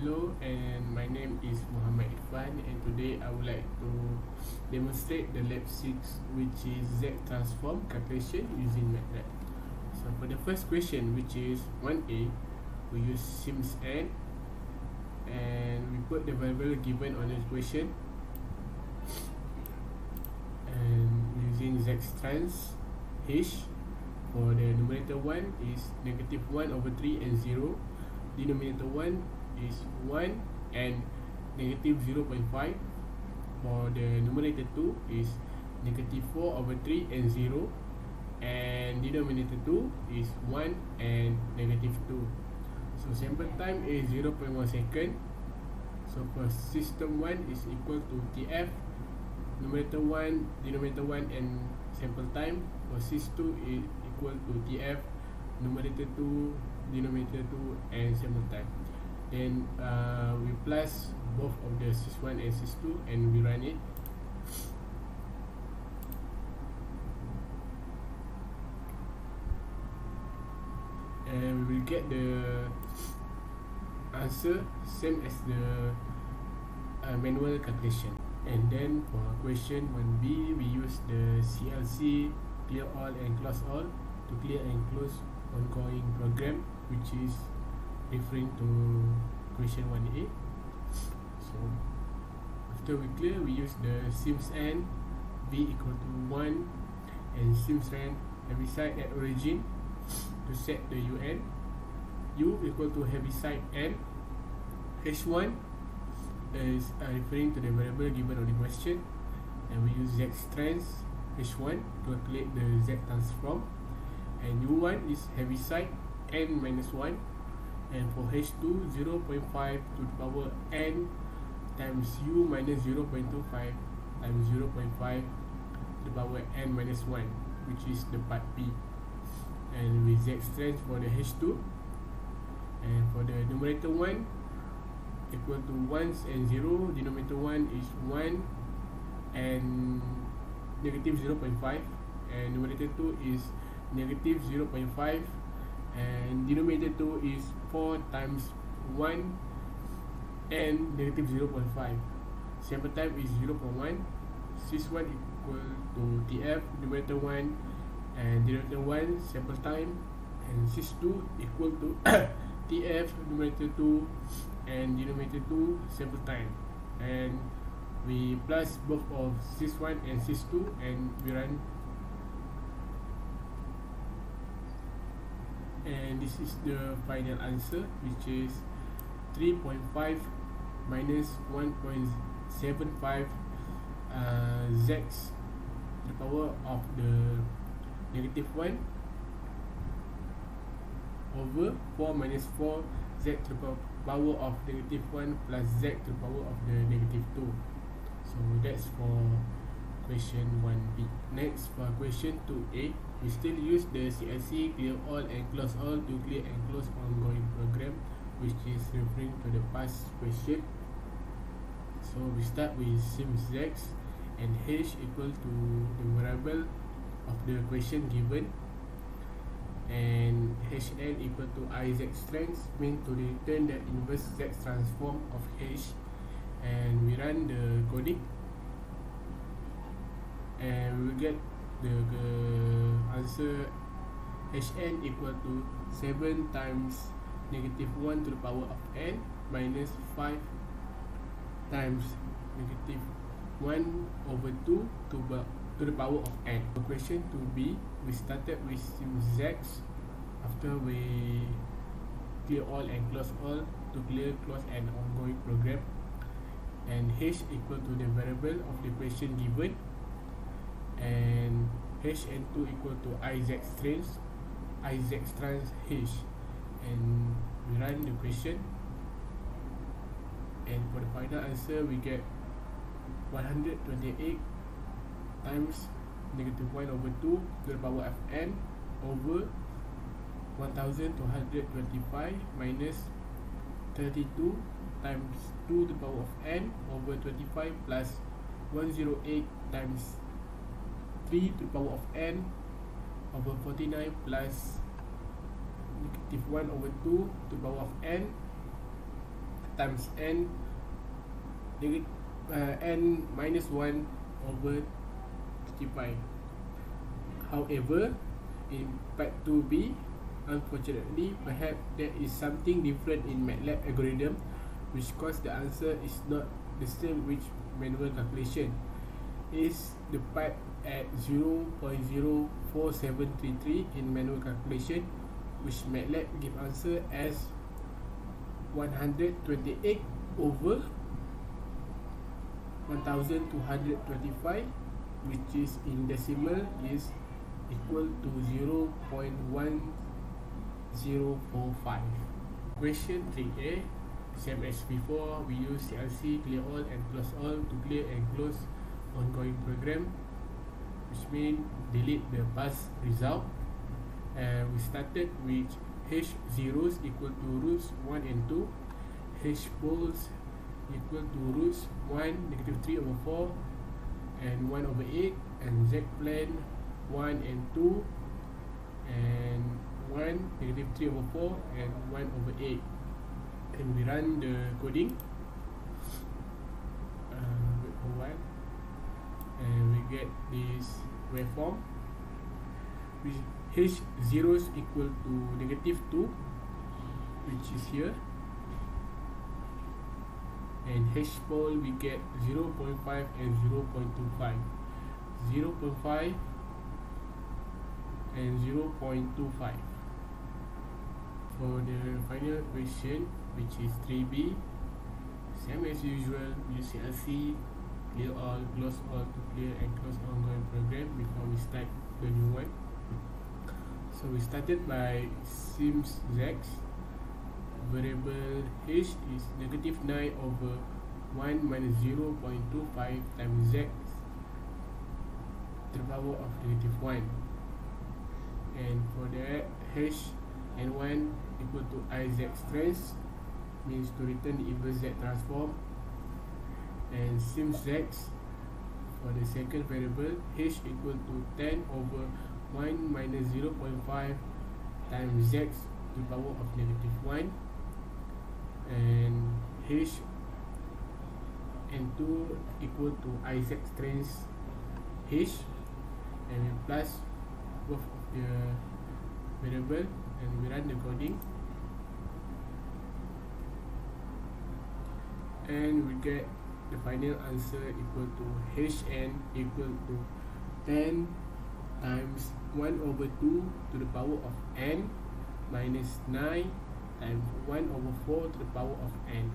Hello, and my name is Muhammad Irfan, and today I would like to demonstrate the lab 6, which is Z transform calculation using MATLAB. So for the first question, which is 1A, we use SimSN, and we put the variable given on the equation, and using Z trans H. For the numerator 1 is negative 1 over 3 and 0. Denominator 1 is 1 and negative 0.5. For the numerator 2 is negative 4 over 3 and 0. And denominator 2 is 1 and negative 2. So sample time is 0.1 second. So for system 1 is equal to TF, numerator 1, denominator 1 and sample time. For sys 2 is equal to TF, numerator 2, denominator 2 and sample time. Then we plus both of the sys 1 and sys 2 and we run it. And we will get the answer same as the manual calculation. And then for question 1B, we use the CLC, clear all and close all, to clear and close ongoing program, which is referring to question 1A. So after we clear, we use the SimSN v equal to 1 and SimSN Heaviside at origin to set the UN. U equal to Heaviside n. H1 is referring to the variable given on the question, and we use Z trans H1 to calculate the Z transform. And U1 is Heaviside n minus 1, and for H2 0.5 to the power n times U minus 0.25 times 0.5 to the power n minus 1, which is the part B. And with Z trans for the H2, and for the numerator 1 equal to 1s and 0, denominator 1 is 1 and negative 0.5, and numerator 2 is negative 0.5, and denominator 2 is 4 times 1 and negative 0.5. Sample time is 0.1. Sys 1 equal to TF, numerator 1 and denominator 1, sample time, and sys 2 equal to TF, numerator 2 and denominator 2, sample time. And we plus both of sys 1 and sys 2 and we run. And this is the final answer, which is 3.5 minus 1.75 Z to the power of the negative 1 over 4 minus 4 Z to the power of negative 1 plus Z to the power of the negative 2. So that's for question 1B. Next, for question 2A, we still use the CLC, clear all and close all, to clear and close ongoing program, which is referring to the past question. So we start with SimZ, and H equal to the variable of the question given, and Hn equal to Iz strength, mean to return the inverse Z transform of H. And we run the coding, and we will get the answer. Hn equal to 7 times negative 1 to the power of n minus 5 times negative 1 over 2 to the power of n. For question 2B, we started with SimZ after we clear all and close all to clear, close and ongoing program, and H equal to the variable of the question given, and Hn2 equal to Iz trans H, and we run the question, and for the final answer we get 128 times negative 1 over 2 to the power of n over 1225 minus 32 times 2 to the power of n over 25 plus 108 times 3 to the power of n over 49 plus negative 1 over 2 to the power of n times n n minus 1 over 35. However, in part 2b, unfortunately, perhaps there is something different in MATLAB algorithm which cause the answer is not the same with manual calculation. Is the part at 0.04733 in manual calculation, which MATLAB give answer as 128 over 1225, which is in decimal is equal to 0.1045. Question 3a, same as before, we use CLC clear all and close all to clear and close ongoing program, which means delete the past result. We started with h zeros equal to roots 1 and 2, h poles equal to roots 1, negative 3 over 4 and 1 over 8, and z plan 1 and 2 and 1, negative 3 over 4 and 1 over 8. And we run the coding, wait for a while, and we get this waveform which h zeros equal to negative 2, which is here, and h pole we get 0.5 and 0.25, 0.5 and 0.25. For the final question, which is 3b, same as usual, use CLC clear all, close all to clear and close ongoing program before we start the new one. So we started by sims z. Variable h is negative 9 over 1 minus 0.25 times z to the power of negative 1. And for that, h and 1 equal to iz strength, means to return the inverse z transform. And sims z, for the second variable, h equal to 10 over 1 minus 0.5 times z to the power of negative 1. And h and 2 equal to iz strength h, and we plus both of the variable and we run the coding, and we get the final answer equal to hn equal to 10 times 1 over 2 to the power of n minus 9 times 1 over 4 to the power of n.